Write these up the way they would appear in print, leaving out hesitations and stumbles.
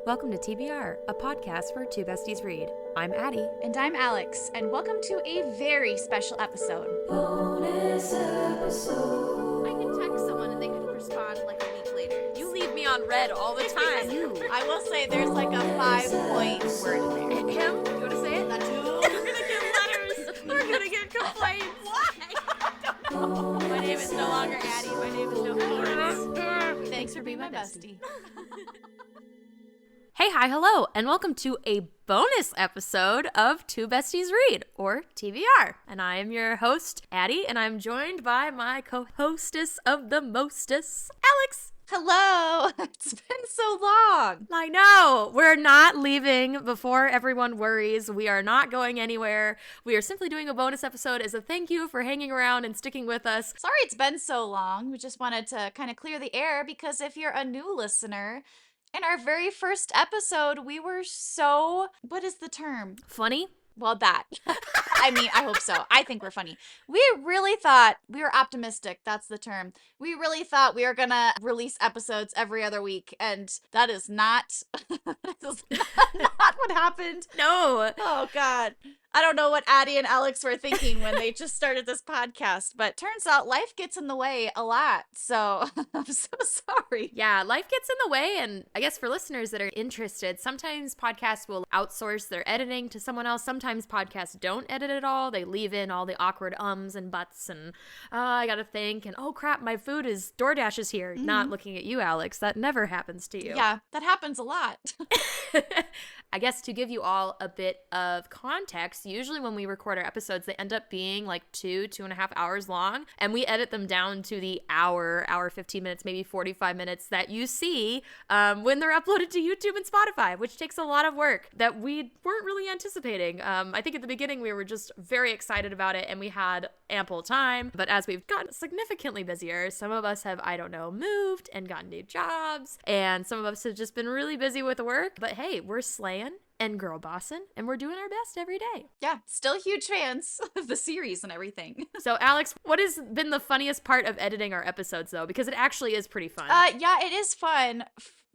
Welcome to TBR, a podcast where two besties read. I'm Addi. And I'm Alex, and welcome to a very special episode. Bonus episode. I could text someone and they could respond like a week later. You leave me on red all the time. I will say there's like a 5-point word there. Him? You want to say it? That's you. We're going to get letters. We're going to get complaints. Why? I don't know. My name is no longer Addi. My name is no longer. Thanks for being my bestie. Hey, hi, hello, and welcome to a bonus episode of Two Besties Read, or TBR. And I am your host, Addi, and I'm joined by my co-hostess of the mostest, Alex. Hello. It's been so long. I know. We're not leaving before everyone worries. We are not going anywhere. We are simply doing a bonus episode as a thank you for hanging around and sticking with us. Sorry it's been so long. We just wanted to kind of clear the air because if you're a new listener, in our very first episode, we were so, what is the term? Funny? Well, that. I mean, I hope so. I think we're funny. We really thought, we were optimistic. That's the term. We really thought we were going to release episodes every other week. And that is not, not what happened. No. Oh, God. I don't know what Addi and Alex were thinking when they just started this podcast, but turns out life gets in the way a lot. So I'm so sorry. Yeah, life gets in the way. And I guess for listeners that are interested, sometimes podcasts will outsource their editing to someone else. Sometimes podcasts don't edit at all. They leave in all the awkward ums and buts and I got to think. And oh, crap, my food is DoorDash is here. Mm-hmm. Not looking at you, Alex. That never happens to you. Yeah, that happens a lot. I guess to give you all a bit of context, usually when we record our episodes, they end up being like 2.5 hours long, and we edit them down to the hour 15 minutes, maybe 45 minutes that you see when they're uploaded to YouTube and Spotify, which takes a lot of work that we weren't really anticipating. I think at the beginning we were just very excited about it and we had ample time, but as we've gotten significantly busier, some of us have, I don't know, moved and gotten new jobs, and some of us have just been really busy with work, but hey, we're slaying and girl bossing, and we're doing our best every day. Yeah, still huge fans of the series and everything. So, Alex, what has been the funniest part of editing our episodes, though? Because it actually is pretty fun. Yeah, it is fun.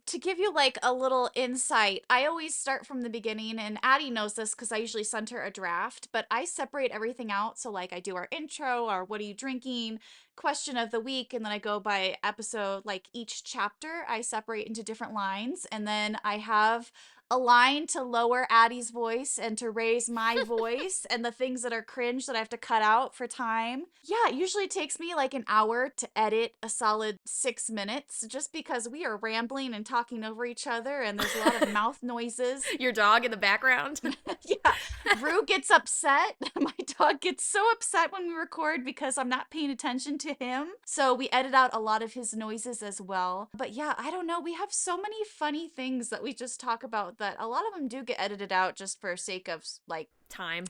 To give you like a little insight, I always start from the beginning, and Addi knows this because I usually send her a draft, but I separate everything out. So like I do our intro, our what are you drinking, question of the week, and then I go by episode, like each chapter I separate into different lines, and then I have a line to lower Addi's voice and to raise my voice and the things that are cringe that I have to cut out for time. Yeah, it usually takes me like an hour to edit a solid 6 minutes just because we are rambling and talking over each other and there's a lot of mouth noises. Your dog in the background? Yeah. Rue gets upset. My dog gets so upset when we record because I'm not paying attention to him. So we edit out a lot of his noises as well. But yeah, I don't know. We have so many funny things that we just talk about that a lot of them do get edited out just for sake of like time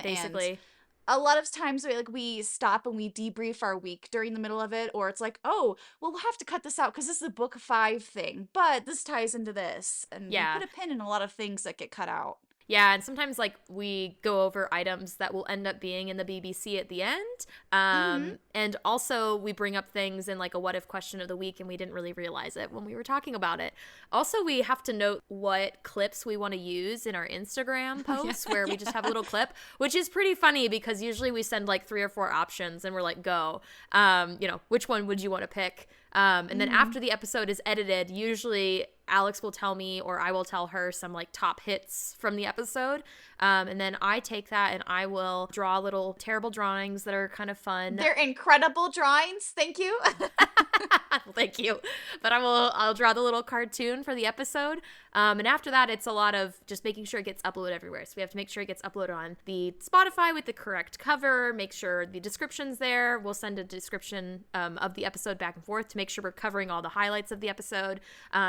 basically. And a lot of times we stop and we debrief our week during the middle of it, or it's like, oh, well, we'll have to cut this out because this is a book 5 thing, but this ties into this, and we put a pin in a lot of things that get cut out. Yeah, and sometimes like we go over items that will end up being in the BBC at the end. And also we bring up things in like a what if question of the week and we didn't really realize it when we were talking about it. Also, we have to note what clips we want to use in our Instagram posts where we just have a little clip, which is pretty funny because usually we send like 3 or 4 options and we're like, go, which one would you want to pick? And then after the episode is edited, usually Alex will tell me or I will tell her some like top hits from the episode. And then I take that and I will draw little terrible drawings that are kind of fun. They're incredible drawings. Thank you. Thank you. But I'll draw the little cartoon for the episode. And after that, it's a lot of just making sure it gets uploaded everywhere. So we have to make sure it gets uploaded on the Spotify with the correct cover, make sure the description's there. We'll send a description of the episode back and forth to make sure we're covering all the highlights of the episode.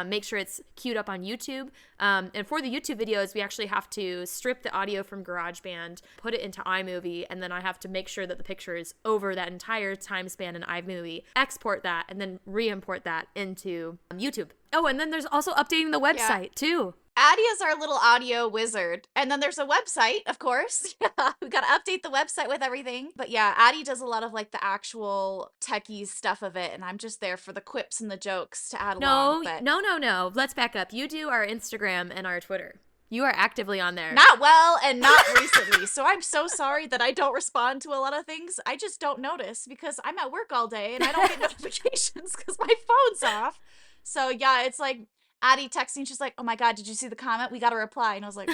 Make sure it's queued up on YouTube. And for the YouTube videos, we actually have to strip the audio from GarageBand, put it into iMovie, and then I have to make sure that the picture is over that entire time span in iMovie, export that, and then re-import that into YouTube. Oh, and then there's also updating the website too. Addi is our little audio wizard. And then there's a website, of course. Yeah, we got to update the website with everything. But yeah, Addi does a lot of like the actual techie stuff of it. And I'm just there for the quips and the jokes to add along. But No. Let's back up. You do our Instagram and our Twitter. You are actively on there. not well and not recently. So I'm so sorry that I don't respond to a lot of things. I just don't notice because I'm at work all day and I don't get notifications because my phone's off. So yeah, it's like Addi texting. She's like, "Oh my God, did you see the comment? We got to reply." And I was like,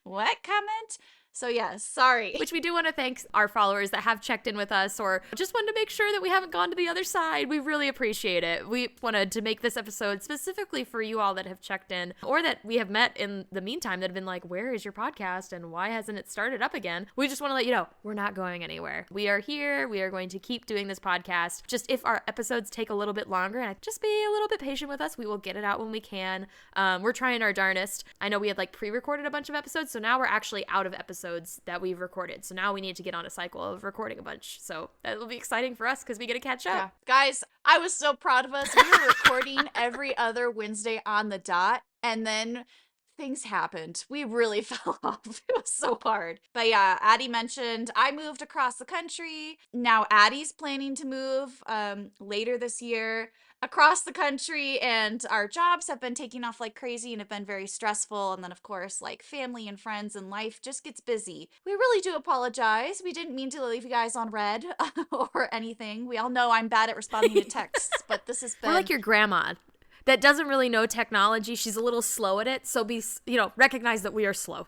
"What comment?" So yes, sorry. Which we do want to thank our followers that have checked in with us or just wanted to make sure that we haven't gone to the other side. We really appreciate it. We wanted to make this episode specifically for you all that have checked in or that we have met in the meantime that have been like, where is your podcast and why hasn't it started up again? We just want to let you know, we're not going anywhere. We are here. We are going to keep doing this podcast. Just if our episodes take a little bit longer, and just be a little bit patient with us, we will get it out when we can. We're trying our darnest. I know we had like pre-recorded a bunch of episodes, so now we're actually out of episodes that we've recorded. So now we need to get on a cycle of recording a bunch. So that'll be exciting for us because we get to catch up. Yeah. Guys, I was so proud of us. We were recording every other Wednesday on the dot, and then things happened. We really fell off. It was so hard. But yeah, Addi mentioned I moved across the country. Now Addi's planning to move later this year across the country, and our jobs have been taking off like crazy and have been very stressful. And then of course, like family and friends and life just gets busy. We really do apologize. We didn't mean to leave you guys on red or anything. We all know I'm bad at responding to texts, but this has been We're like your grandma that doesn't really know technology. She's a little slow at it. So recognize that we are slow.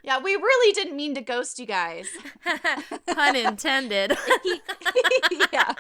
Yeah, we really didn't mean to ghost you guys. Pun intended. Yeah.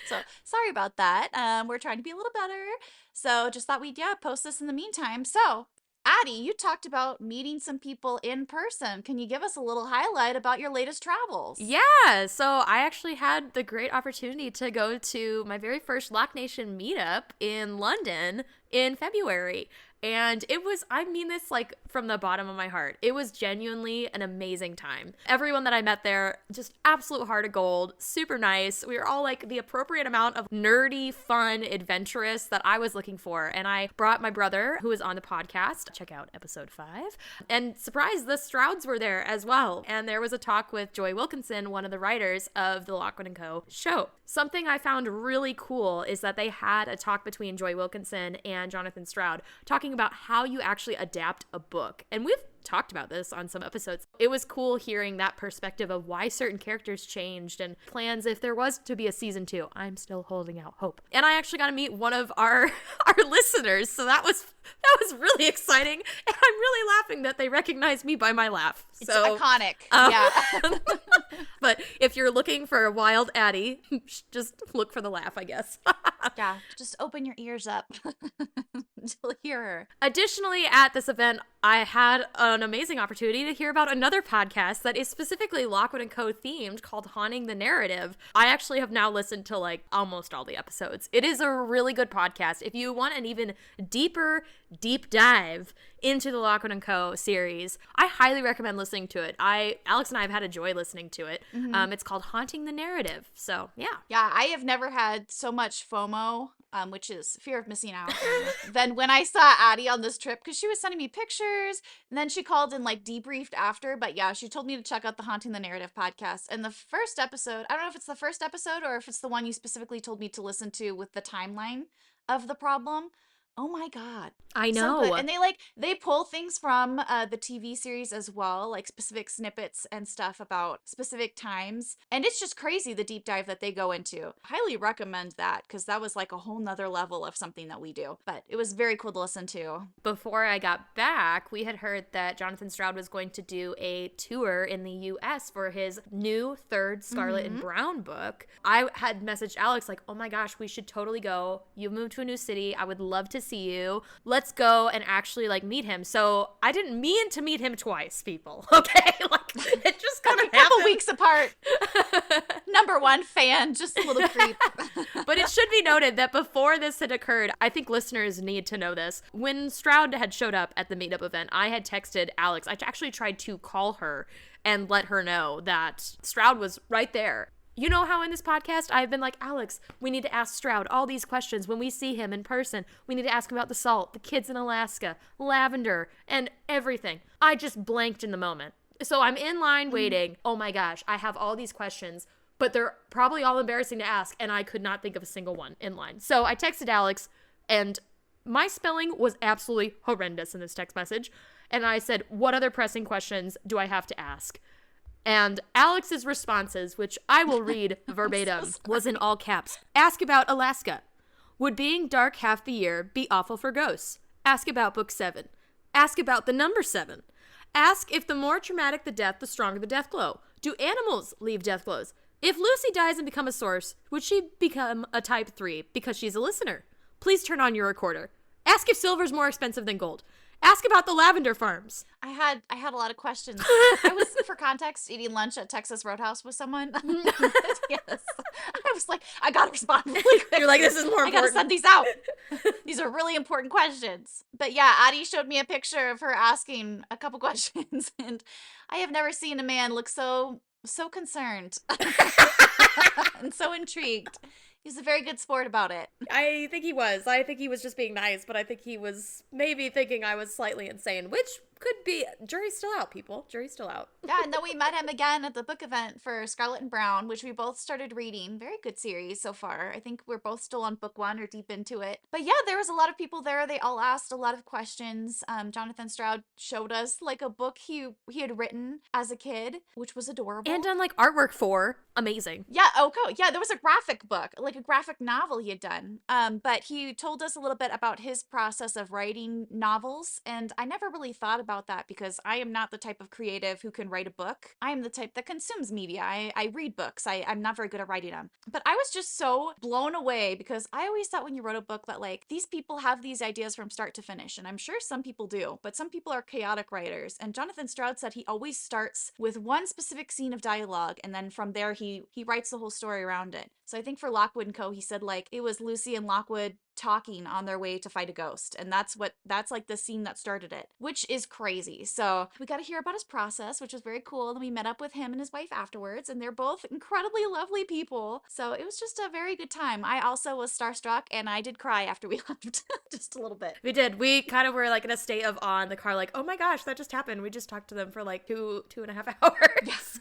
So sorry about that. We're trying to be a little better. So just thought we'd post this in the meantime. So Addi, you talked about meeting some people in person. Can you give us a little highlight about your latest travels? Yeah, so I actually had the great opportunity to go to my very first Lock Nation meetup in London in February. And it was, I mean this like from the bottom of my heart, it was genuinely an amazing time. Everyone that I met there, just absolute heart of gold, super nice. We were all like the appropriate amount of nerdy, fun, adventurous that I was looking for. And I brought my brother, who was on the podcast, check out episode 5, and surprise, the Strouds were there as well. And there was a talk with Joy Wilkinson, one of the writers of the Lockwood & Co. show. Something I found really cool is that they had a talk between Joy Wilkinson and Jonathan Stroud talking about how you actually adapt a book. And we've talked about this on some episodes. It was cool hearing that perspective of why certain characters changed and plans if there was to be a season 2. I'm still holding out hope. And I actually got to meet one of our listeners, so that was really exciting. And I'm really laughing that they recognized me by my laugh. It's iconic. Yeah. But if you're looking for a wild Addi, just look for the laugh, I guess. Yeah, just open your ears up until you hear her. Additionally, at this event, I had an amazing opportunity to hear about another podcast that is specifically Lockwood & Co. themed called Haunting the Narrative. I actually have now listened to like almost all the episodes. It is a really good podcast. If you want an even deeper deep dive into the Lockwood & Co. series, I highly recommend listening to it. Alex and I have had a joy listening to it. Mm-hmm. It's called Haunting the Narrative. So, yeah. Yeah, I have never had so much FOMO, which is fear of missing out, than when I saw Addi on this trip, because she was sending me pictures, and then she called and like debriefed after. But yeah, she told me to check out the Haunting the Narrative podcast. And the first episode, I don't know if it's the first episode or if it's the one you specifically told me to listen to with the timeline of the problem. Oh my God. I know. So good. And they pull things from the TV series as well, like specific snippets and stuff about specific times. And it's just crazy the deep dive that they go into. Highly recommend that, because that was like a whole nother level of something that we do. But it was very cool to listen to. Before I got back, we had heard that Jonathan Stroud was going to do a tour in the US for his new third Scarlet and Brown book. I had messaged Alex like, oh my gosh, we should totally go. You moved to a new city. I would love to see you. Let's go and actually like meet him. So I didn't mean to meet him twice, people. Okay, like it just kind of happened. A couple weeks apart. Number one fan, just a little creep. But it should be noted that before this had occurred, I think listeners need to know this. When Stroud had showed up at the meetup event, I had texted Alex. I actually tried to call her and let her know that Stroud was right there. You know how in this podcast I've been like, Alex, we need to ask Stroud all these questions when we see him in person. We need to ask him about the salt, the kids in Alaska, lavender, and everything. I just blanked in the moment. So I'm in line waiting. Oh my gosh, I have all these questions, but they're probably all embarrassing to ask, and I could not think of a single one in line. So I texted Alex, and my spelling was absolutely horrendous in this text message. And I said, what other pressing questions do I have to ask? And Alex's responses, which I will read verbatim, was in all caps. Ask about Alaska. Would being dark half the year be awful for ghosts? Ask about book 7. Ask about the number 7. Ask if the more traumatic the death, the stronger the death glow. Do animals leave death glows? If Lucy dies and become a source, would she become a type 3 because she's a listener? Please turn on your recorder. Ask if silver's more expensive than gold. Ask about the lavender farms. I had a lot of questions. I was, for context, eating lunch at Texas Roadhouse with someone. Yes. I was like, I gotta respond really quick. You're like, this is more important. I gotta send these out. These are really important questions. But yeah, Addi showed me a picture of her asking a couple questions, and I have never seen a man look so concerned and so intrigued. He's a very good sport about it. I think he was. I think he was just being nice, but I think he was maybe thinking I was slightly insane, which could be. Jury's still out, people. Jury's still out. Yeah, and then we met him again at the book event for Scarlet and Brown, which we both started reading. Very good series so far. I think we're both still on book 1 or deep into it. But yeah, there was a lot of people there. They all asked a lot of questions. Jonathan Stroud showed us like a book he had written as a kid, which was adorable. And done like artwork for. Amazing. Yeah, okay. Yeah, there was a graphic book, like a graphic novel he had done. But he told us a little bit about his process of writing novels, and I never really thought about that because I am not the type of creative who can write a book. I am the type that consumes media. I read books. I'm not very good at writing them. But I was just so blown away because I always thought when you wrote a book that like these people have these ideas from start to finish, and I'm sure some people do, but some people are chaotic writers. And Jonathan Stroud said he always starts with one specific scene of dialogue, and then from there he writes the whole story around it. So I think for Lockwood & Co, he said like it was Lucy and Lockwood talking on their way to fight a ghost, and that's like the scene that started it, which is crazy. So we got to hear about his process, which was very cool. And we met up with him and his wife afterwards, and they're both incredibly lovely people. So it was just a very good time. I also was starstruck, and I did cry after we left just a little bit. We did. We kind of were like in a state of awe in the car, like, oh my gosh, that just happened. We just talked to them for like two and a half hours. Yes.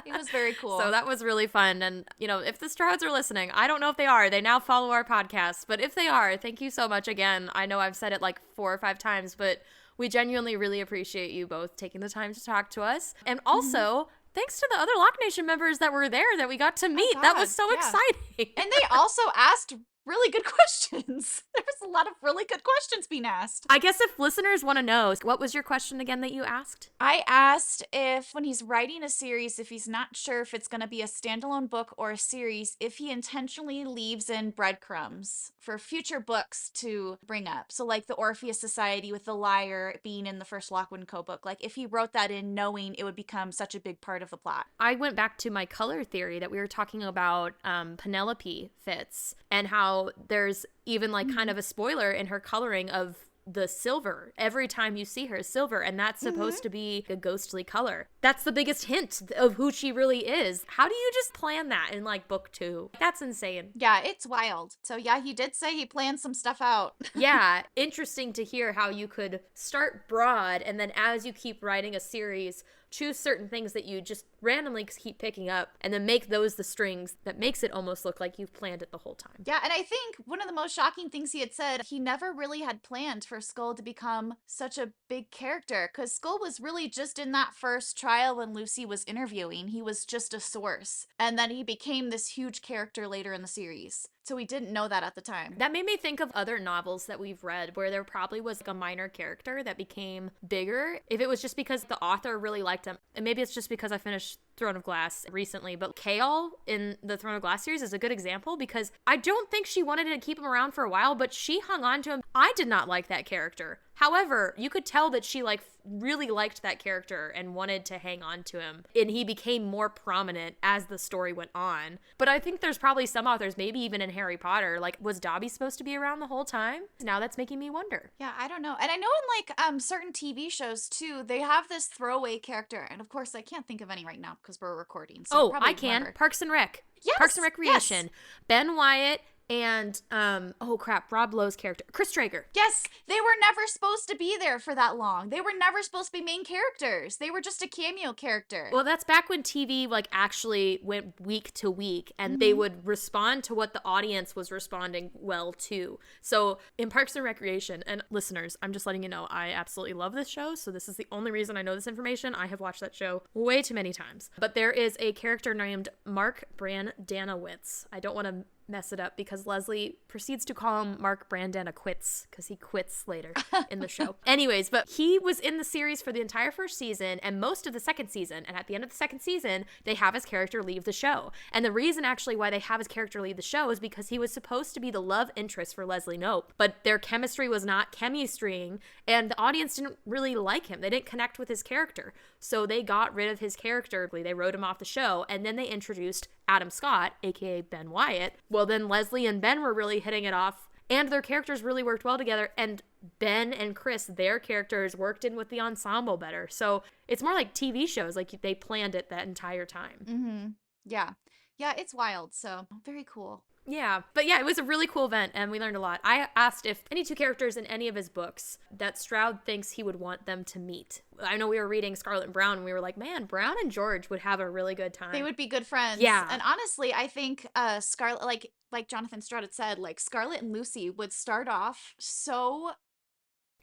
It was very cool. So that was really fun. And, you know, if the Strouds are listening, I don't know if they are. They now follow our podcast. But if they are, thank you so much again. I know I've said it like 4 or 5 times, but we genuinely really appreciate you both taking the time to talk to us. And also, thanks to the other Lock Nation members that were there that we got to meet. That was so exciting. And they also asked really good questions. There was a lot of really good questions being asked. I guess if listeners want to know, what was your question again that you asked? I asked if when he's writing a series, if he's not sure if it's going to be a standalone book or a series, if he intentionally leaves in breadcrumbs for future books to bring up. So like the Orpheus Society with the liar being in the first Lockwood & Co book. Like if he wrote that in knowing it would become such a big part of the plot. I went back to my color theory that we were talking about Penelope Fitz and how there's even like kind of a spoiler in her coloring of the silver. Every time you see her is silver, and that's supposed to be a ghostly color. That's the biggest hint of who she really is. How do you just plan that in like book 2? That's insane. Yeah, it's wild. So yeah, he did say he planned some stuff out. Yeah, interesting to hear how you could start broad and then as you keep writing a series, choose certain things that you just randomly keep picking up and then make those the strings that makes it almost look like you've planned it the whole time. Yeah, and I think one of the most shocking things he had said, he never really had planned for Skull to become such a big character, because Skull was really just in that first trial when Lucy was interviewing. He was just a source, and then he became this huge character later in the series. So we didn't know that at the time. That made me think of other novels that we've read where there probably was like a minor character that became bigger. If it was just because the author really liked him, and maybe it's just because I finished Throne of Glass recently, but Chaol in the Throne of Glass series is a good example because I don't think she wanted to keep him around for a while, but she hung on to him. I did not like that character. However, you could tell that she like really liked that character and wanted to hang on to him, and he became more prominent as the story went on. But I think there's probably some authors, maybe even in Harry Potter, like, was Dobby supposed to be around the whole time? Now that's making me wonder. Yeah, I don't know. And I know in like certain TV shows too, they have this throwaway character, and of course I can't think of any right now, because we're recording. So Oh, probably I can. remember. Parks and Rec. Yes, Parks and Recreation. yes. Ben Wyatt and oh crap, Rob Lowe's character, Chris Traeger. Yes, they were never supposed to be there for that long. They were never supposed to be main characters. They were just a cameo character. Well, that's back when TV like actually went week to week and they would respond to what the audience was responding well to. So in Parks and Recreation, and listeners, I'm just letting you know, I absolutely love this show. So this is the only reason I know this information. I have watched that show way too many times. But there is a character named Mark Brandanowitz. I don't want to mess it up because Leslie proceeds to call him Mark Brandana quits because he quits later in the show. Anyways, but he was in the series for the entire first season and most of the second season. And at the end of the second season, they have his character leave the show. And the reason actually why they have his character leave the show is because he was supposed to be the love interest for Leslie Knope, but their chemistry was not chemistrying and the audience didn't really like him. They didn't connect with his character. So they got rid of his character. They wrote him off the show and then they introduced Adam Scott, aka Ben Wyatt. Well, then Leslie and Ben were really hitting it off and their characters really worked well together. And Ben and Chris, their characters worked in with the ensemble better. So it's more like TV shows, like they planned it that entire time. Mm-hmm. Yeah. Yeah, it's wild. So very cool. Yeah, but yeah, it was a really cool event and we learned a lot. I asked if any two characters in any of his books that Stroud thinks he would want them to meet. I know we were reading Scarlet and Brown and we were like, man, Brown and George would have a really good time. They would be good friends. Yeah. And honestly, I think Scarlet, like Jonathan Stroud had said, like Scarlet and Lucy would start off so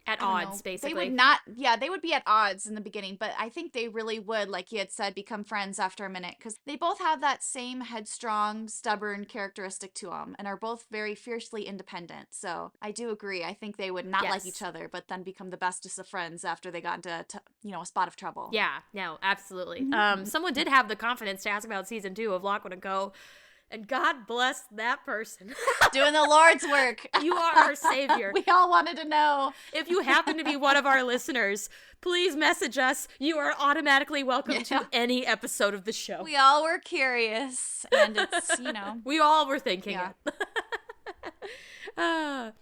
at I don't odds, know. basically. They would not, yeah, they would be at odds in the beginning, but I think they really would, like he had said, become friends after a minute because they both have that same headstrong, stubborn characteristic to them and are both very fiercely independent. So I do agree. I think they would not like each other, but then become the bestest of friends after they got into, a spot of trouble. Yeah, no, absolutely. Mm-hmm. Someone did have the confidence to ask about season 2 of Lock, Would Go. And God bless that person. Doing the Lord's work. You are our savior. We all wanted to know. If you happen to be one of our listeners, please message us. You are automatically welcome to any episode of the show. We all were curious. And it's, We all were thinking Yeah. it.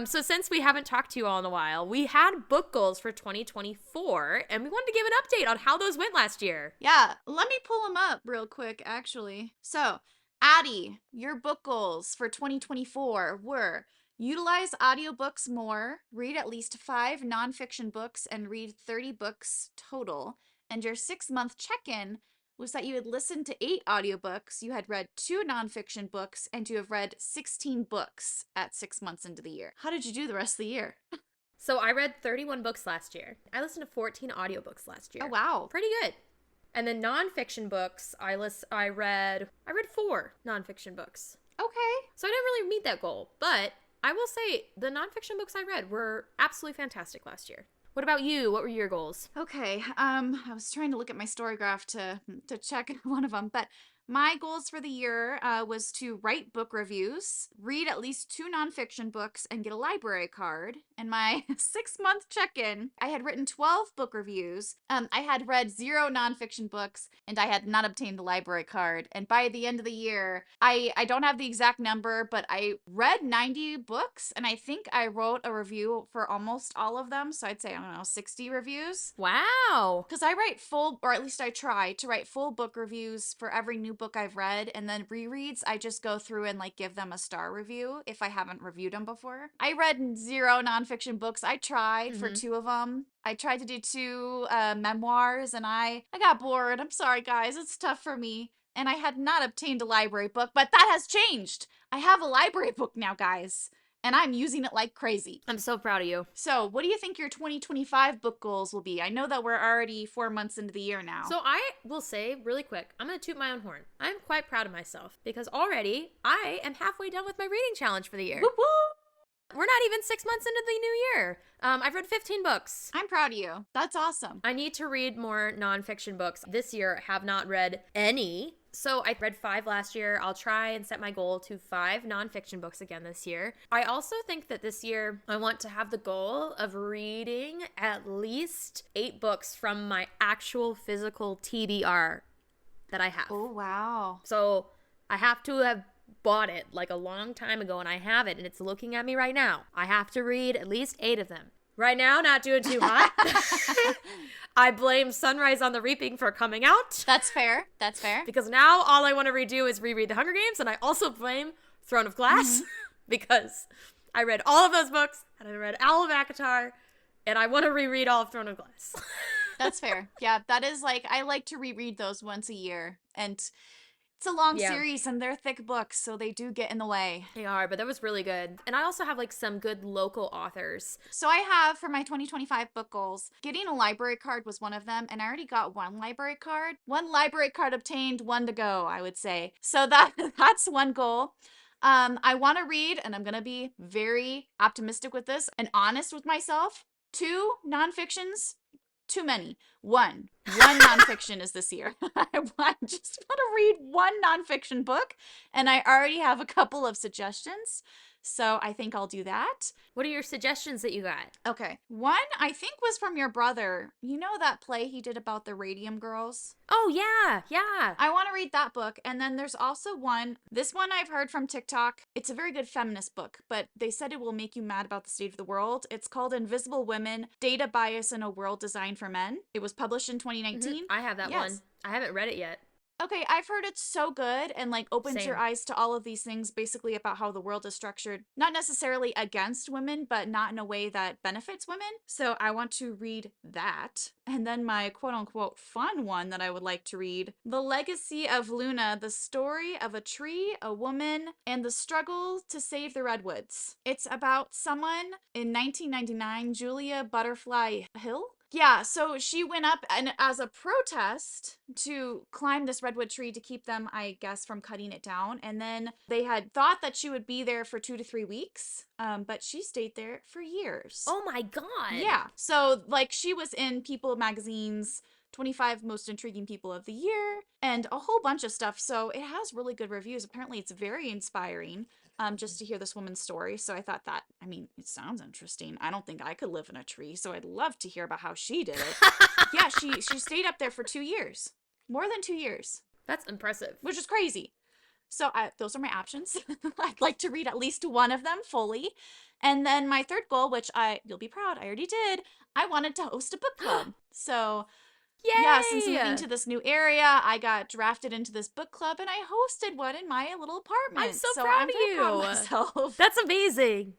So since we haven't talked to you all in a while, we had book goals for 2024, and we wanted to give an update on how those went last year. Yeah, let me pull them up real quick, actually. So, Addi, your book goals for 2024 were utilize audiobooks more, read at least 5 nonfiction books, and read 30 books total. And your 6-month check-in was that you had listened to 8 audiobooks, you had read 2 nonfiction books, and you have read 16 books at 6 months into the year. How did you do the rest of the year? So I read 31 books last year. I listened to 14 audiobooks last year. Oh, wow. Pretty good. And then nonfiction books, I read 4 nonfiction books. Okay. So I didn't really meet that goal, but I will say the nonfiction books I read were absolutely fantastic last year. What about you? What were your goals? Okay, I was trying to look at my story graph to check one of them, but my goals for the year was to write book reviews, read at least 2 nonfiction books, and get a library card. And my 6-month check-in, I had written 12 book reviews, I had read 0 nonfiction books, and I had not obtained the library card. And by the end of the year, I don't have the exact number, but I read 90 books, and I think I wrote a review for almost all of them. So I'd say, 60 reviews. Wow. Because I write full, or at least I try to write full book reviews for every new book I've read, and then rereads, I just go through and give them a star review if I haven't reviewed them before. I read 0 nonfiction books. I tried for 2 of them. I tried to do 2 memoirs, and I got bored. I'm sorry, guys. It's tough for me. And I had not obtained a library book, but that has changed. I have a library book now, guys. And I'm using it like crazy. I'm so proud of you. So, what do you think your 2025 book goals will be? I know that we're already 4 months into the year now. So I will say really quick, I'm going to toot my own horn. I'm quite proud of myself because already I am halfway done with my reading challenge for the year. Whoop whoop. We're not even 6 months into the new year. I've read 15 books. I'm proud of you. That's awesome. I need to read more nonfiction books. This year, I have not read any. So I read 5 last year. I'll try and set my goal to 5 nonfiction books again this year. I also think that this year I want to have the goal of reading at least 8 books from my actual physical TBR that I have. Oh, wow. So I have to have bought it like a long time ago and I have it and it's looking at me right now. I have to read at least 8 of them. Right now, not doing too hot. I blame Sunrise on the Reaping for coming out. That's fair. That's fair. Because now all I want to redo is reread The Hunger Games, and I also blame Throne of Glass because I read all of those books, and I read Owl of Akatar, and I want to reread all of Throne of Glass. That's fair. Yeah, that is like, I like to reread those once a year, and it's a long series, and they're thick books, so they do get in the way. They are, but that was really good. And I also have like some good local authors. So I have, for my 2025 book goals, getting a library card was one of them, and I already got one library card. One library card obtained, one to go, I would say. So that's one goal. I want to read, and I'm going to be very optimistic with this and honest with myself. 2 nonfictions, too many. One nonfiction is this year. I just want to read one nonfiction book, and I already have a couple of suggestions, so I think I'll do that. What are your suggestions that you got? Okay. One, I think, was from your brother. You know that play he did about the Radium Girls? Oh, yeah. I want to read that book. And then there's also one, this one I've heard from TikTok. It's a very good feminist book, but they said it will make you mad about the state of the world. It's called Invisible Women, Data Bias in a World Designed for Men. It was published in 2019. I have that one. I haven't read it yet. Okay, I've heard it's so good and like opens Same. your eyes to all of these things basically about how the world is structured, not necessarily against women, but not in a way that benefits women. So I want to read that. And then my quote unquote fun one that I would like to read, The Legacy of Luna, the story of a tree, a woman, and the struggle to save the redwoods. It's about someone in 1999, Julia Butterfly Hill. Yeah, so she went up and as a protest to climb this redwood tree to keep them, I guess, from cutting it down. And then they had thought that she would be there for 2 to 3 weeks, but she stayed there for years. Oh my God. Yeah, so like she was in People magazine's 25 most intriguing people of the year and a whole bunch of stuff. So it has really good reviews. Apparently it's very inspiring. Just to hear this woman's story. So I thought that, I mean, it sounds interesting. I don't think I could live in a tree, so I'd love to hear about how she did it. Yeah, she stayed up there for 2 years. More than 2 years. That's impressive. Which is crazy. So those are my options. I'd like to read at least one of them fully. And then my third goal, which you'll be proud, I already did. I wanted to host a book club. So Yay! yeah, since moving to this new area, I got drafted into this book club and I hosted one in my little apartment. I'm so proud of you. Proud of myself. That's amazing.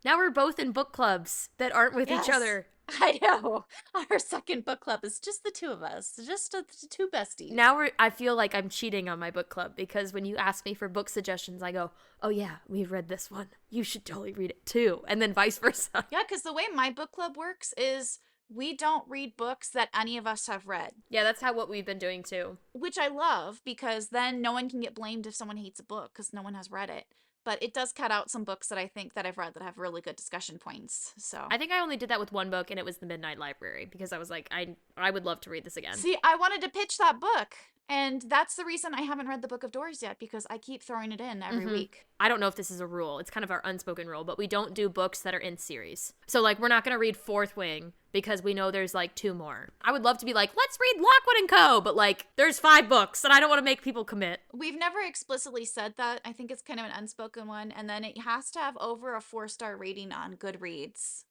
Now we're both in book clubs that aren't with each other. I know. Our second book club is just the two of us. Just the two besties. Now I feel like I'm cheating on my book club because when you ask me for book suggestions, I go, oh yeah, we've read this one. You should totally read it too. And then vice versa. Yeah, because the way my book club works is we don't read books that any of us have read. Yeah, that's what we've been doing too. Which I love because then no one can get blamed if someone hates a book because no one has read it. But it does cut out some books that I think that I've read that have really good discussion points. So I think I only did that with one book, and it was The Midnight Library, because I was like, I would love to read this again. See, I wanted to pitch that book. And that's the reason I haven't read the Book of Doors yet, because I keep throwing it in every week. I don't know if this is a rule. It's kind of our unspoken rule, but we don't do books that are in series. So, like, we're not going to read Fourth Wing because we know there's, like, 2 more. I would love to be like, let's read Lockwood and Co., but, like, there's 5 books, and I don't want to make people commit. We've never explicitly said that. I think it's kind of an unspoken one. And then it has to have over a 4-star rating on Goodreads.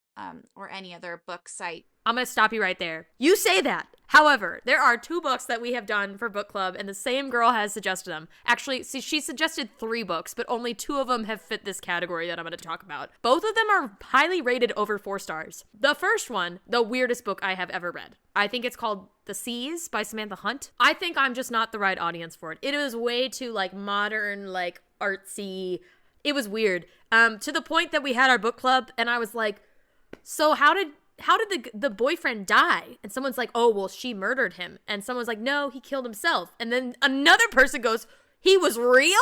Or any other book site. I'm going to stop you right there. You say that. However, there are 2 books that we have done for book club, and the same girl has suggested them. Actually, see, she suggested 3 books, but only 2 of them have fit this category that I'm going to talk about. Both of them are highly rated over 4 stars. The first one, the weirdest book I have ever read. I think it's called The Seas by Samantha Hunt. I think I'm just not the right audience for it. It is way too, like, modern, like, artsy. It was weird. To the point that we had our book club, and I was like, so how did the boyfriend die? And someone's like, oh, well, she murdered him. And someone's like, no, he killed himself. And then another person goes, he was real?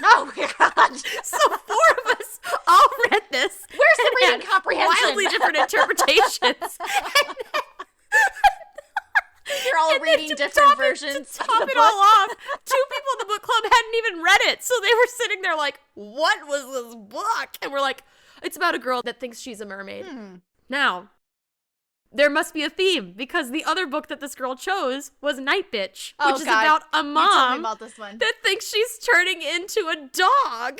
Oh my God. So 4 of us all read this. Where's the reading comprehension? Wildly different interpretations. You're all reading different versions. To top it all off, 2 people in the book club hadn't even read it. So they were sitting there like, what was this book? And we're like, it's about a girl that thinks she's a mermaid. Now, there must be a theme because the other book that this girl chose was Night Bitch, which is about a mom you told me about this one. that thinks she's turning into a dog.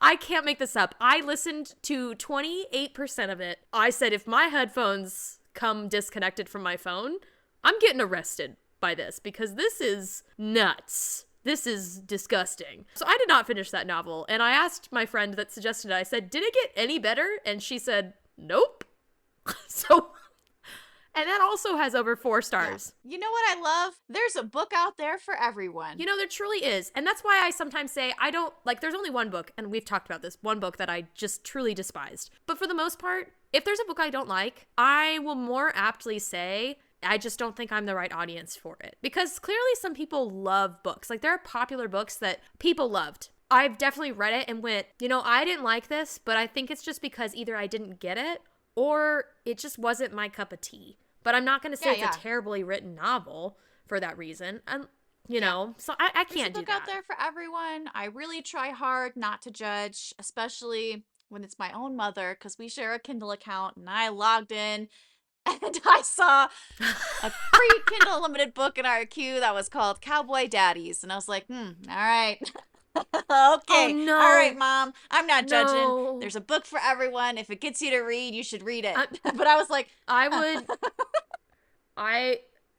I can't make this up. I listened to 28% of it. I said, if my headphones come disconnected from my phone, I'm getting arrested by this because this is nuts. This is disgusting. So I did not finish that novel. And I asked my friend that suggested it, I said, did it get any better? And she said, nope. So, and that also has over 4 stars. Yeah. You know what I love? There's a book out there for everyone. You know, there truly is. And that's why I sometimes say I don't, like, there's only one book, and we've talked about this, one book that I just truly despised. But for the most part, if there's a book I don't like, I will more aptly say, I just don't think I'm the right audience for it. Because clearly some people love books. Like, there are popular books that people loved. I've definitely read it and went, you know, I didn't like this, but I think it's just because either I didn't get it or it just wasn't my cup of tea. But I'm not going to say it's a terribly written novel for that reason. And, you know, so I can't do that. There's a book out there for everyone. I really try hard not to judge, especially when it's my own mother, because we share a Kindle account, and I logged in and I saw a free Kindle Unlimited book in our queue that was called Cowboy Daddies. And I was like, all right. Okay. Oh, no. All right, Mom. I'm not judging. No. There's a book for everyone. If it gets you to read, you should read it. But I was like, I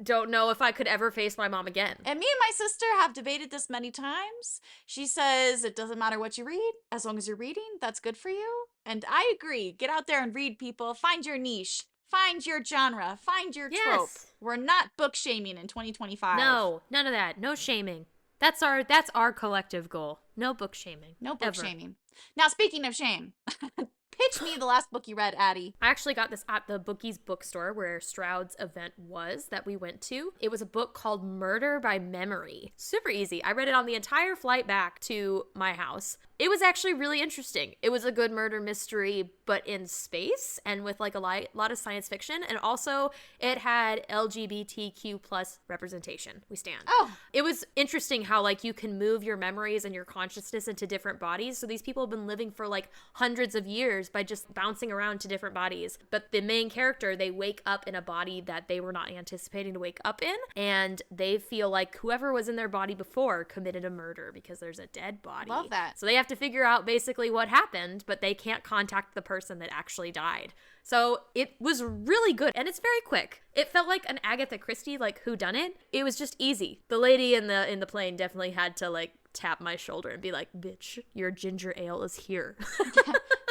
don't know if I could ever face my mom again. And me and my sister have debated this many times. She says it doesn't matter what you read, as long as you're reading, that's good for you. And I agree. Get out there and read, people. Find your niche. Find your genre. Find your trope. We're not book shaming in 2025. No, none of that. No shaming. That's our collective goal. No book shaming. No book shaming. Now, speaking of shame, pitch me the last book you read, Addi. I actually got this at the Bookies bookstore where Stroud's event was that we went to. It was a book called Murder by Memory. Super easy. I read it on the entire flight back to my house. It was actually really interesting. It was a good murder mystery, but in space and with like a lot of science fiction. And also it had LGBTQ plus representation. We stand. Oh. It was interesting how like you can move your memories and your consciousness into different bodies. So these people have been living for like hundreds of years by just bouncing around to different bodies. But the main character, they wake up in a body that they were not anticipating to wake up in. And they feel like whoever was in their body before committed a murder because there's a dead body. Love that. So they have to figure out basically what happened, but they can't contact the person that actually died. So it was really good, and it's very quick. It felt like an Agatha Christie, like whodunit. It was just easy. The lady in the plane definitely had to like tap my shoulder and be like, "Bitch, your ginger ale is here."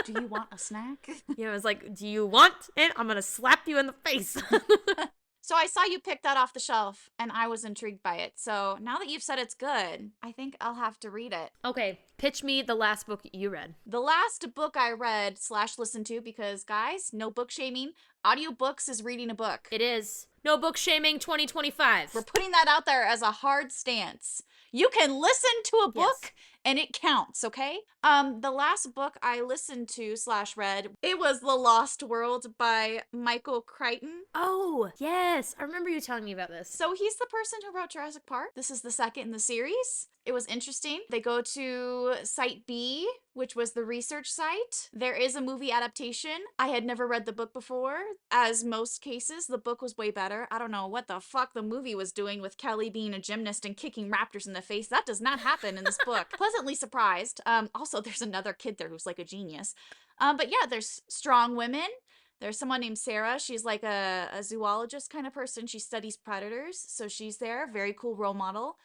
Do you want a snack? Yeah, I was like, "Do you want it? I'm gonna slap you in the face." So I saw you pick that off the shelf, and I was intrigued by it. So now that you've said it's good, I think I'll have to read it. Okay, pitch me the last book you read. The last book I read / listened to, because guys, no book shaming. Audiobooks is reading a book. It is. No book shaming 2025. We're putting that out there as a hard stance. You can listen to a book and it counts, okay? The last book I listened to / read, it was The Lost World by Michael Crichton. Oh, yes. I remember you telling me about this. So he's the person who wrote Jurassic Park. This is the second in the series. It was interesting. They go to Site B, which was the research site. There is a movie adaptation. I had never read the book before. As most cases, the book was way better. I don't know what the fuck the movie was doing with Kelly being a gymnast and kicking raptors in the face. That does not happen in this book. Pleasantly surprised. Also, there's another kid there who's like a genius. But yeah, there's strong women. There's someone named Sarah. She's like a zoologist kind of person. She studies predators. So she's there. Very cool role model.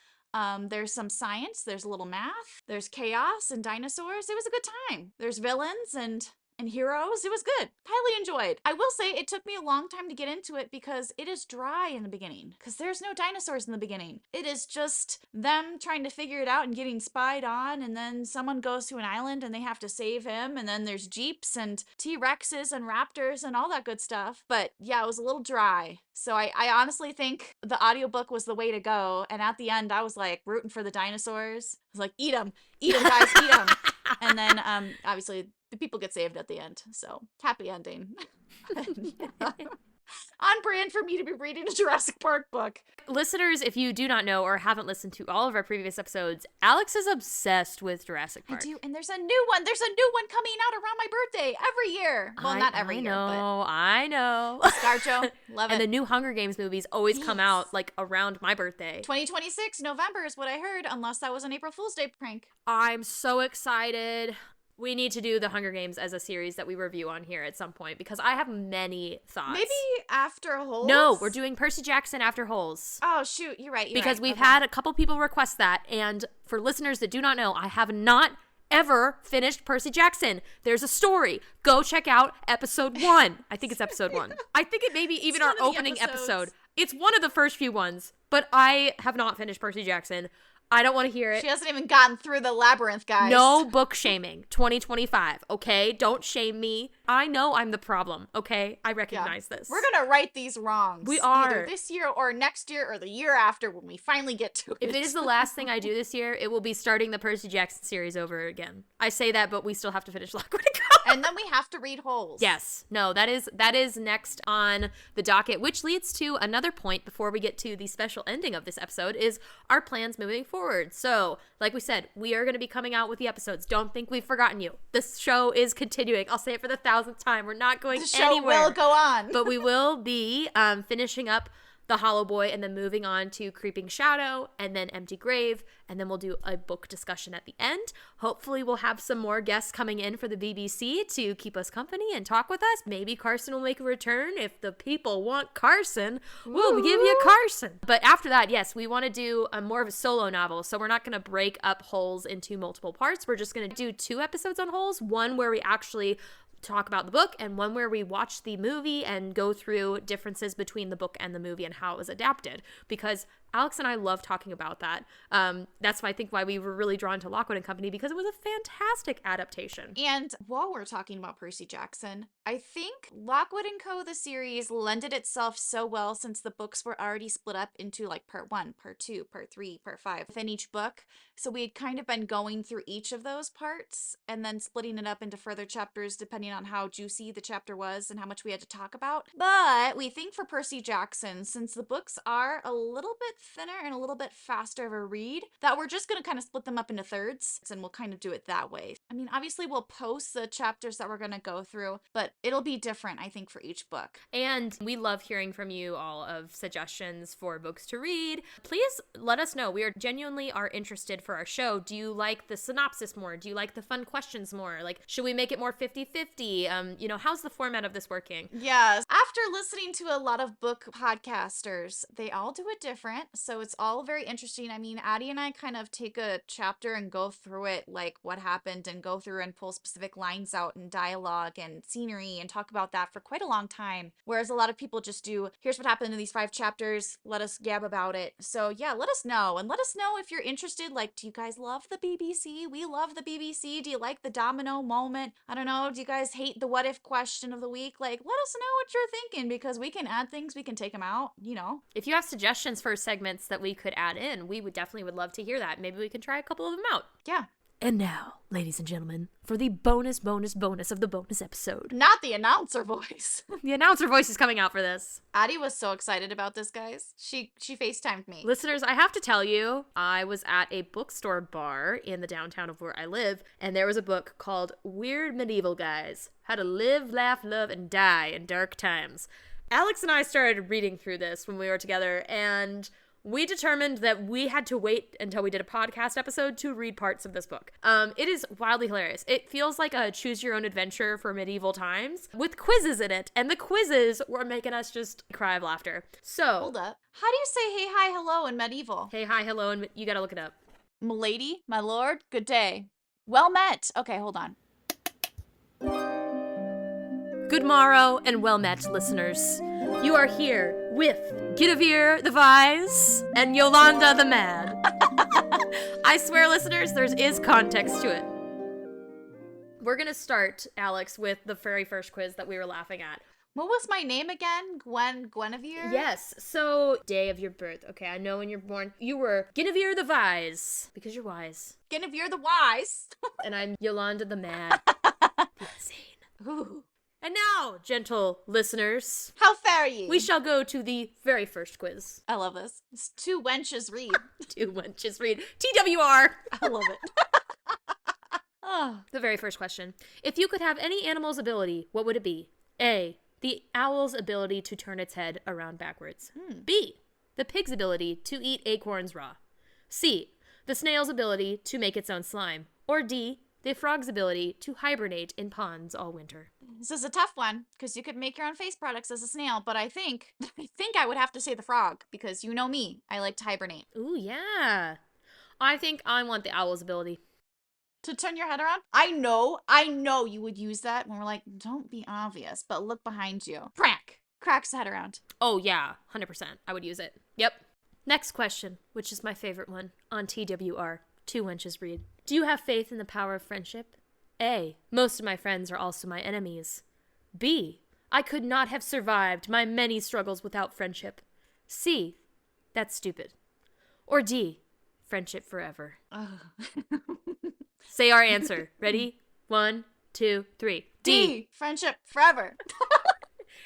There's some science, there's a little math, there's chaos and dinosaurs. It was a good time. There's villains and heroes. It was good. Highly enjoyed. I will say it took me a long time to get into it because it is dry in the beginning. Because there's no dinosaurs in the beginning. It is just them trying to figure it out and getting spied on, and then someone goes to an island and they have to save him, and then there's jeeps and T-Rexes and raptors and all that good stuff. But yeah, it was a little dry. So I honestly think the audiobook was the way to go. And at the end, I was like rooting for the dinosaurs. I was like, eat them, guys, eat them. And then obviously the people get saved at the end. So happy ending. On brand for me to be reading a Jurassic Park book. Listeners, if you do not know or haven't listened to all of our previous episodes, Alex is obsessed with Jurassic Park. I do, and there's a new one. There's a new one coming out around my birthday every year. Well, not every year, but I know. ScarJo, love it. And the new Hunger Games movies always come out like around my birthday. 2026 November is what I heard, unless that was an April Fool's Day prank. I'm so excited. We need to do the Hunger Games as a series that we review on here at some point because I have many thoughts. Maybe after Holes? No, we're doing Percy Jackson after Holes. Oh, shoot. You're right. Because we've had a couple people request that. And for listeners that do not know, I have not ever finished Percy Jackson. There's a story. Go check out episode 1. I think it's episode 1. I think it may be even our opening episode. It's one of the first few ones, but I have not finished Percy Jackson. I don't want to hear it. She hasn't even gotten through the labyrinth, guys. No book shaming. 2025, okay? Don't shame me. I know I'm the problem, okay? I recognize this. We're going to right these wrongs. We are. Either this year or next year or the year after when we finally get to it. If it is the last thing I do this year, it will be starting the Percy Jackson series over again. I say that, but we still have to finish Lockwood and Co. And then we have to read Holes. Yes. No, that is next on the docket, which leads to another point before we get to the special ending of this episode is our plans moving forward. So, like we said, we are going to be coming out with the episodes. Don't think we've forgotten you. This show is continuing. I'll say it for the 1,000th time. We're not going anywhere. The show will go on. But we will be finishing up The Hollow Boy and then moving on to Creeping Shadow and then Empty Grave, and then we'll do a book discussion at the end. Hopefully we'll have some more guests coming in for the BBC to keep us company and talk with us. Maybe Carson will make a return. If the people want Carson, we'll give you Carson. But after that, yes, we want to do a more of a solo novel, so we're not going to break up Holes into multiple parts. We're just going to do 2 episodes on Holes, one where we actually talk about the book and one where we watch the movie and go through differences between the book and the movie and how it was adapted, because Alex and I love talking about that. That's why I think why we were really drawn to Lockwood and Company, because it was a fantastic adaptation. And while we're talking about Percy Jackson, I think Lockwood and Co. the series lended itself so well since the books were already split up into like part 1, part 2, part 3, part 5 within each book. So we had kind of been going through each of those parts and then splitting it up into further chapters depending on how juicy the chapter was and how much we had to talk about. But we think for Percy Jackson, since the books are a little bit thinner and a little bit faster of a read, that we're just going to kind of split them up into thirds and we'll kind of do it that way. I mean, obviously we'll post the chapters that we're going to go through, but it'll be different, I think, for each book. And we love hearing from you all of suggestions for books to read. Please let us know. We are genuinely interested for our show. Do you like the synopsis more? Do you like the fun questions more? Like, should we make it more 50-50? How's the format of this working? Yes. After listening to a lot of book podcasters, they all do it different. So it's all very interesting. I mean, Addi and I kind of take a chapter and go through it, like what happened, and go through and pull specific lines out and dialogue and scenery and talk about that for quite a long time. Whereas a lot of people just do, here's what happened in these 5 chapters. Let us gab about it. So yeah, let us know. And let us know if you're interested. Like, do you guys love the BBC? We love the BBC. Do you like the domino moment? I don't know. Do you guys hate the what if question of the week? Like, let us know what you're thinking, because we can add things. We can take them out, If you have suggestions for segments that we could add in, we would definitely love to hear that. Maybe we can try a couple of them out. Yeah. And now, ladies and gentlemen, for the bonus of the bonus episode. Not the announcer voice. The announcer voice is coming out for this. Addi was so excited about this, guys. She FaceTimed me. Listeners, I have to tell you, I was at a bookstore bar in the downtown of where I live, and there was a book called Weird Medieval Guys: How to Live, Laugh, Love, and Die in Dark Times. Alex and I started reading through this when we were together, and we determined that we had to wait until we did a podcast episode to read parts of this book. It is wildly hilarious. It feels like a choose your own adventure for medieval times with quizzes in it, and the quizzes were making us just cry of laughter. So, hold up. How do you say hey, hi, hello in medieval? Hey, hi, hello, and you gotta look it up. M'lady, my lord, good day. Well met. Okay, hold on. Good morrow and well met, listeners. You are here with Guinevere the Wise and Yolanda the Mad. I swear, listeners, there is context to it. We're going to start, Alex, with the very first quiz that we were laughing at. What was my name again? Guinevere? Yes. So, day of your birth. Okay, I know when you're born. You were Guinevere the Wise, because you're wise. Guinevere the Wise. And I'm Yolanda the Mad. Insane. Ooh. And now, gentle listeners, how fare ye? We shall go to the very first quiz. I love this. It's 2 wenches read. 2 wenches read. TWR. I love it. Oh, the very first question. If you could have any animal's ability, what would it be? A, the owl's ability to turn its head around backwards. B, the pig's ability to eat acorns raw. C, the snail's ability to make its own slime. Or D, The frog's ability to hibernate in ponds all winter. This is a tough one because you could make your own face products as a snail, but I think I would have to say the frog because you know me, I like to hibernate. Ooh, yeah. I think I want the owl's ability. To turn your head around? I know you would use that when we're like, don't be obvious, but look behind you. Crack! Cracks the head around. Oh, yeah, 100%. I would use it. Yep. Next question, which is my favorite one, on TWR. 2 wenches read. Do you have faith in the power of friendship? A. Most of my friends are also my enemies. B. I could not have survived my many struggles without friendship. C. That's stupid. Or D. Friendship forever. Say our answer. Ready? 1, 2, 3. D. Friendship forever.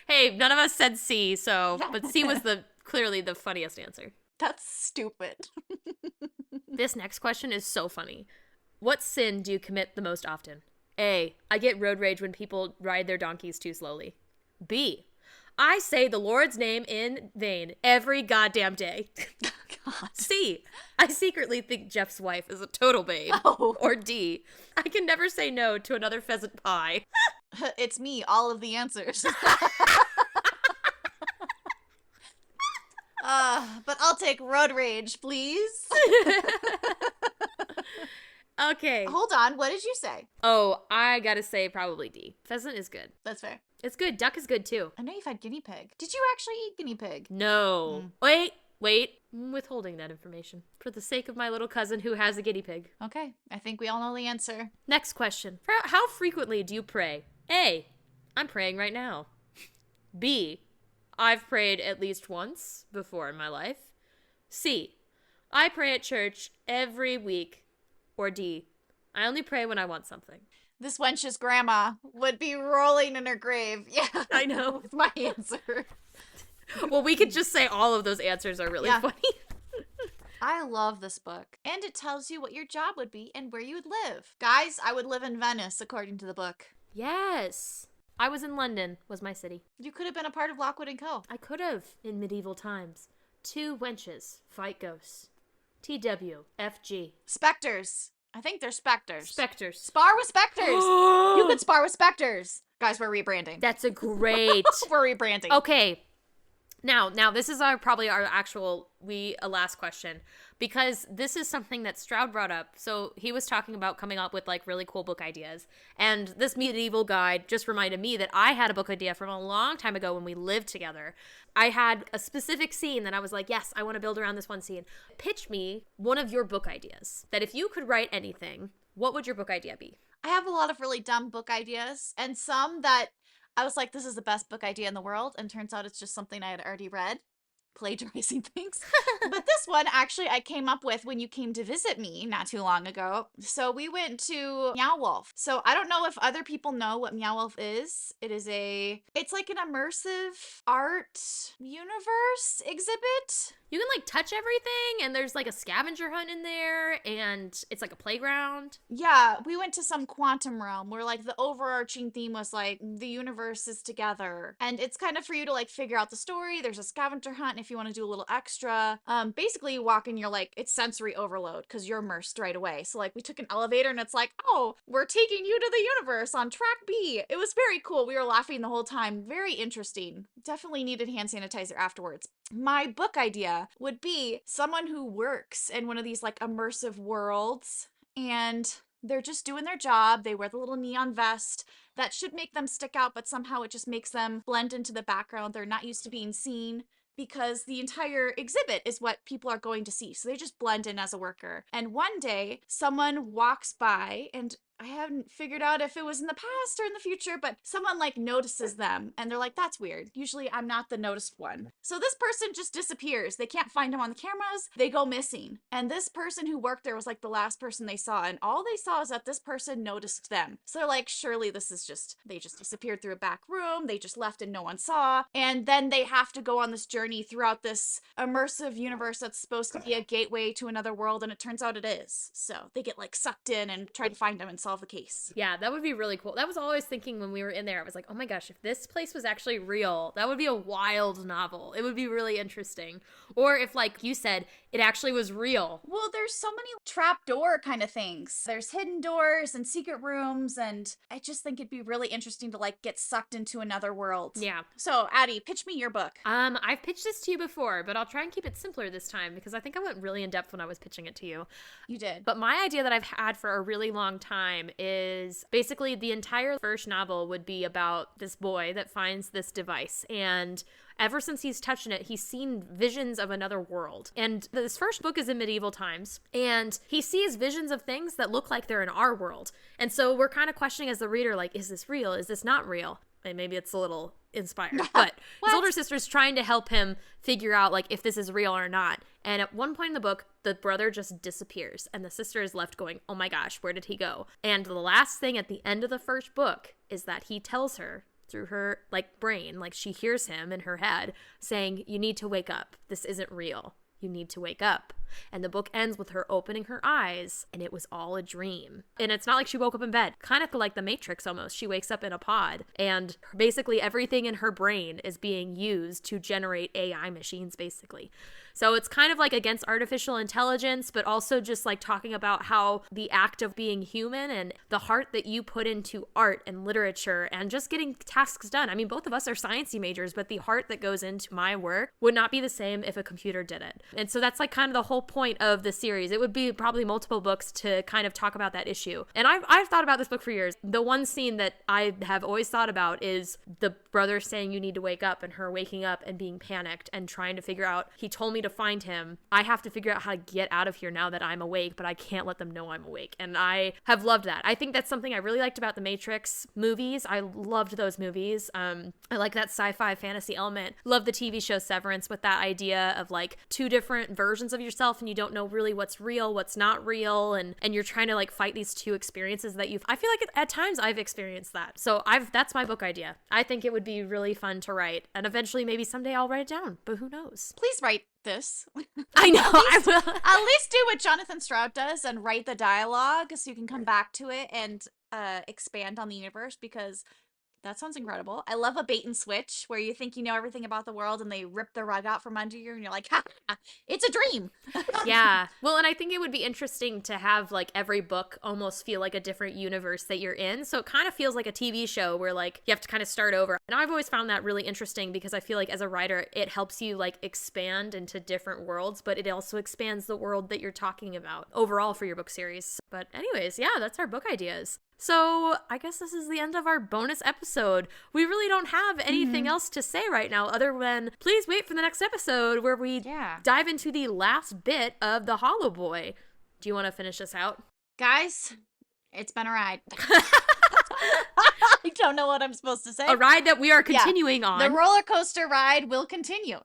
Hey, none of us said C, but C was clearly the funniest answer. That's stupid. This next question is so funny. What sin do you commit the most often? A. I get road rage when people ride their donkeys too slowly. B. I say the Lord's name in vain every goddamn day. God. C. I secretly think Jeff's wife is a total babe. Oh. Or D. I can never say no to another pheasant pie. It's me, all of the answers. But I'll take road rage, please. Okay. Hold on, what did you say? Oh, I gotta say probably D. Pheasant is good. That's fair. It's good. Duck is good too. I know you've had guinea pig. Did you actually eat guinea pig? No. Wait. I'm withholding that information for the sake of my little cousin who has a guinea pig. Okay, I think we all know the answer. Next question. How frequently do you pray? A. I'm praying right now. B. I've prayed at least once before in my life. C. I pray at church every week. Or D. I only pray when I want something. This wench's grandma would be rolling in her grave. Yeah, I know. That's my answer. Well, we could just say all of those answers are really funny. I love this book. And it tells you what your job would be and where you would live. Guys, I would live in Venice, according to the book. Yes. I was in London, was my city. You could have been a part of Lockwood & Co. I could have in medieval times. 2 wenches fight ghosts. TWFG. Specters. I think they're specters. Specters. Spar with specters. You could spar with specters. Guys, we're rebranding. That's a great. We're rebranding. Okay. Now this is probably our actual last question, because this is something that Stroud brought up. So he was talking about coming up with like really cool book ideas, and this medieval guide just reminded me that I had a book idea from a long time ago when we lived together. I had a specific scene that I was like, yes, I want to build around this one scene. Pitch me one of your book ideas that if you could write anything, what would your book idea be? I have a lot of really dumb book ideas, and some that I was like, this is the best book idea in the world, and turns out it's just something I had already read. Plagiarizing things. But this one, actually, I came up with when you came to visit me not too long ago. So we went to Meow Wolf. So I don't know if other people know what Meow Wolf is. It's like an immersive art universe exhibit. You can like touch everything, and there's like a scavenger hunt in there, and it's like a playground. Yeah, we went to some quantum realm where like the overarching theme was like the universe is together, and it's kind of for you to like figure out the story. There's a scavenger hunt if you want to do a little extra. Basically you walk in, you're like, it's sensory overload because you're immersed right away. So like we took an elevator and it's like, oh, we're taking you to the universe on track B. It was very cool. We were laughing the whole time. Very interesting. Definitely needed hand sanitizer afterwards. My book idea would be someone who works in one of these like immersive worlds, and they're just doing their job. They wear the little neon vest that should make them stick out, but somehow it just makes them blend into the background. They're not used to being seen because the entire exhibit is what people are going to see. So they just blend in as a worker. And one day someone walks by, and I haven't figured out if it was in the past or in the future, but someone like notices them and they're like, that's weird. Usually I'm not the noticed one. So this person just disappears. They can't find him on the cameras. They go missing. And this person who worked there was like the last person they saw. And all they saw is that this person noticed them. So they're like, surely this is they just disappeared through a back room. They just left and no one saw. And then they have to go on this journey throughout this immersive universe that's supposed to be a gateway to another world. And it turns out it is. So they get like sucked in and try to find him and solve solve the case. Yeah, that would be really cool. That was all I was thinking when we were in there. I was like, oh my gosh, if this place was actually real, that would be a wild novel. It would be really interesting. Or if, like you said, it actually was real. Well, there's so many trapdoor kind of things. There's hidden doors and secret rooms, and I just think it'd be really interesting to like get sucked into another world. Yeah. So, Addie, pitch me your book. I've pitched this to you before, but I'll try and keep it simpler this time because I think I went really in depth when I was pitching it to you. You did. But my idea that I've had for a really long time is basically the entire first novel would be about this boy that finds this device, and ever since he's touched it, he's seen visions of another world. And this first book is in medieval times, and he sees visions of things that look like they're in our world. And so we're kind of questioning as the reader, like, is this real? Is this not real? And maybe it's a little inspired, but his older sister's trying to help him figure out, like, if this is real or not. And at one point in the book, the brother just disappears, and the sister is left going, oh my gosh, where did he go? And the last thing at the end of the first book is that he tells her through her, like, brain, like, she hears him in her head saying, you need to wake up. This isn't real. You need to wake up. And the book ends with her opening her eyes, and it was all a dream. And it's not like she woke up in bed. Kind of like the Matrix almost. She wakes up in a pod, and basically everything in her brain is being used to generate AI machines, basically. So it's kind of like against artificial intelligence, but also just like talking about how the act of being human and the heart that you put into art and literature and just getting tasks done. I mean, both of us are sciencey majors, but the heart that goes into my work would not be the same if a computer did it. And so that's like kind of the whole point of the series. It would be probably multiple books to kind of talk about that issue. And I've thought about this book for years. The one scene that I have always thought about is the brother saying you need to wake up and her waking up and being panicked and trying to figure out, he told me to find him. I have to figure out how to get out of here now that I'm awake, but I can't let them know I'm awake. And I have loved that. I think that's something I really liked about the Matrix movies. I loved those movies. I like that sci-fi fantasy element. Love the TV show Severance with that idea of like two different versions of yourself and you don't know really what's real, what's not real, and you're trying to like fight these two experiences that I feel like at times I've experienced that. So that's my book idea. I think it would be really fun to write, and eventually maybe someday I'll write it down, but who knows? Please write this. I know. I will. At least do what Jonathan Stroud does and write the dialogue so you can come back to it and expand on the universe, because that sounds incredible. I love a bait and switch where you think you know everything about the world and they rip the rug out from under you and you're like, ha, it's a dream. Yeah. Well, and I think it would be interesting to have like every book almost feel like a different universe that you're in. So it kind of feels like a TV show where like you have to kind of start over. And I've always found that really interesting because I feel like as a writer, it helps you like expand into different worlds, but it also expands the world that you're talking about overall for your book series. But anyways, yeah, that's our book ideas. So I guess this is the end of our bonus episode. We really don't have anything else to say right now other than please wait for the next episode where we dive into the last bit of the Hollow Boy. Do you want to finish this out? Guys, it's been a ride. I don't know what I'm supposed to say. A ride that we are continuing on. The roller coaster ride will continue.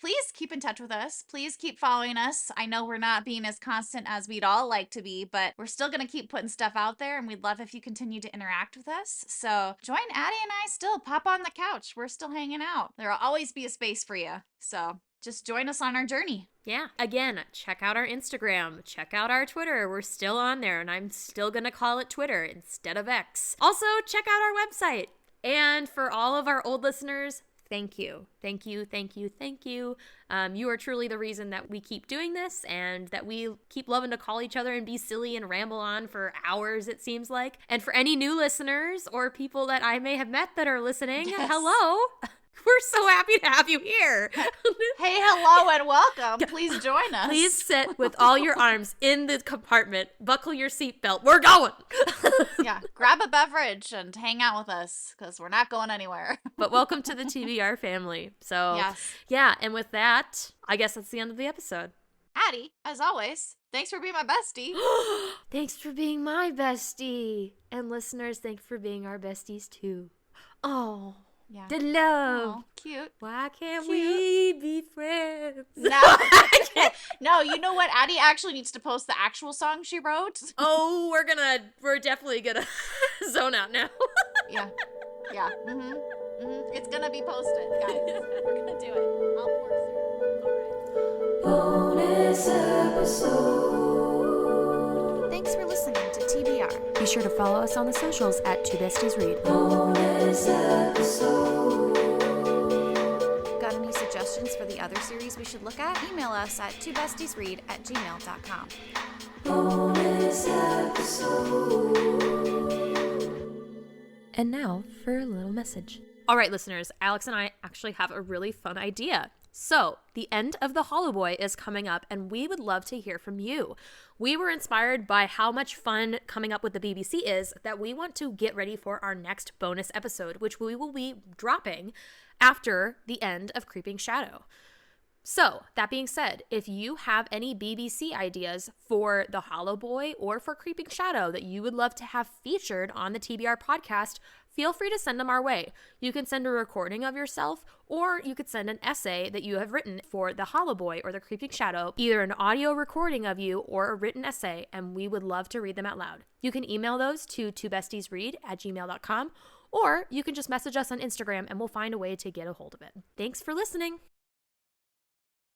Please keep in touch with us. Please keep following us. I know we're not being as constant as we'd all like to be, but we're still going to keep putting stuff out there, and we'd love if you continue to interact with us. So join Addie and I still. Pop on the couch. We're still hanging out. There'll always be a space for you. So just join us on our journey. Yeah. Again, check out our Instagram. Check out our Twitter. We're still on there, and I'm still going to call it Twitter instead of X. Also, check out our website. And for all of our old listeners, thank you. Thank you, thank you, thank you. You are truly the reason that we keep doing this and that we keep loving to call each other and be silly and ramble on for hours, it seems like. And for any new listeners or people that I may have met that are listening, hello. We're so happy to have you here. Hey, hello, and welcome. Please join us. Please sit with all your arms in the compartment. Buckle your seatbelt. We're going. Yeah, grab a beverage and hang out with us because we're not going anywhere. But welcome to the TBR family. So, yes. Yeah, and with that, I guess that's the end of the episode. Addie, as always, thanks for being my bestie. Thanks for being my bestie. And listeners, thanks for being our besties too. Oh. Yeah. The love. Oh, cute. Why can't we be friends? No. No, you know what? Addie actually needs to post the actual song she wrote. Oh, we're definitely gonna zone out now. Yeah. Yeah. It's gonna be posted, guys. We're gonna do it. I'll post it. Bonus episode. Thanks Thanks for listening to TBR. Be sure to follow us on the socials at Two Besties Read. Bonus episode. Got any suggestions for the other series we should look at? Email us at twobestiesread@gmail.com. Bonus episode. And now for a little message. All right, listeners, Alex and I actually have a really fun idea. So, the end of The Hollow Boy is coming up, and we would love to hear from you. We were inspired by how much fun coming up with the BBC is that we want to get ready for our next bonus episode, which we will be dropping after the end of Creeping Shadow. So, that being said, if you have any BBC ideas for The Hollow Boy or for Creeping Shadow that you would love to have featured on the TBR podcast, feel free to send them our way. You can send a recording of yourself, or you could send an essay that you have written for The Hollow Boy or The Creeping Shadow, either an audio recording of you or a written essay, and we would love to read them out loud. You can email those to twobestiesread@gmail.com, or you can just message us on Instagram and we'll find a way to get a hold of it. Thanks for listening.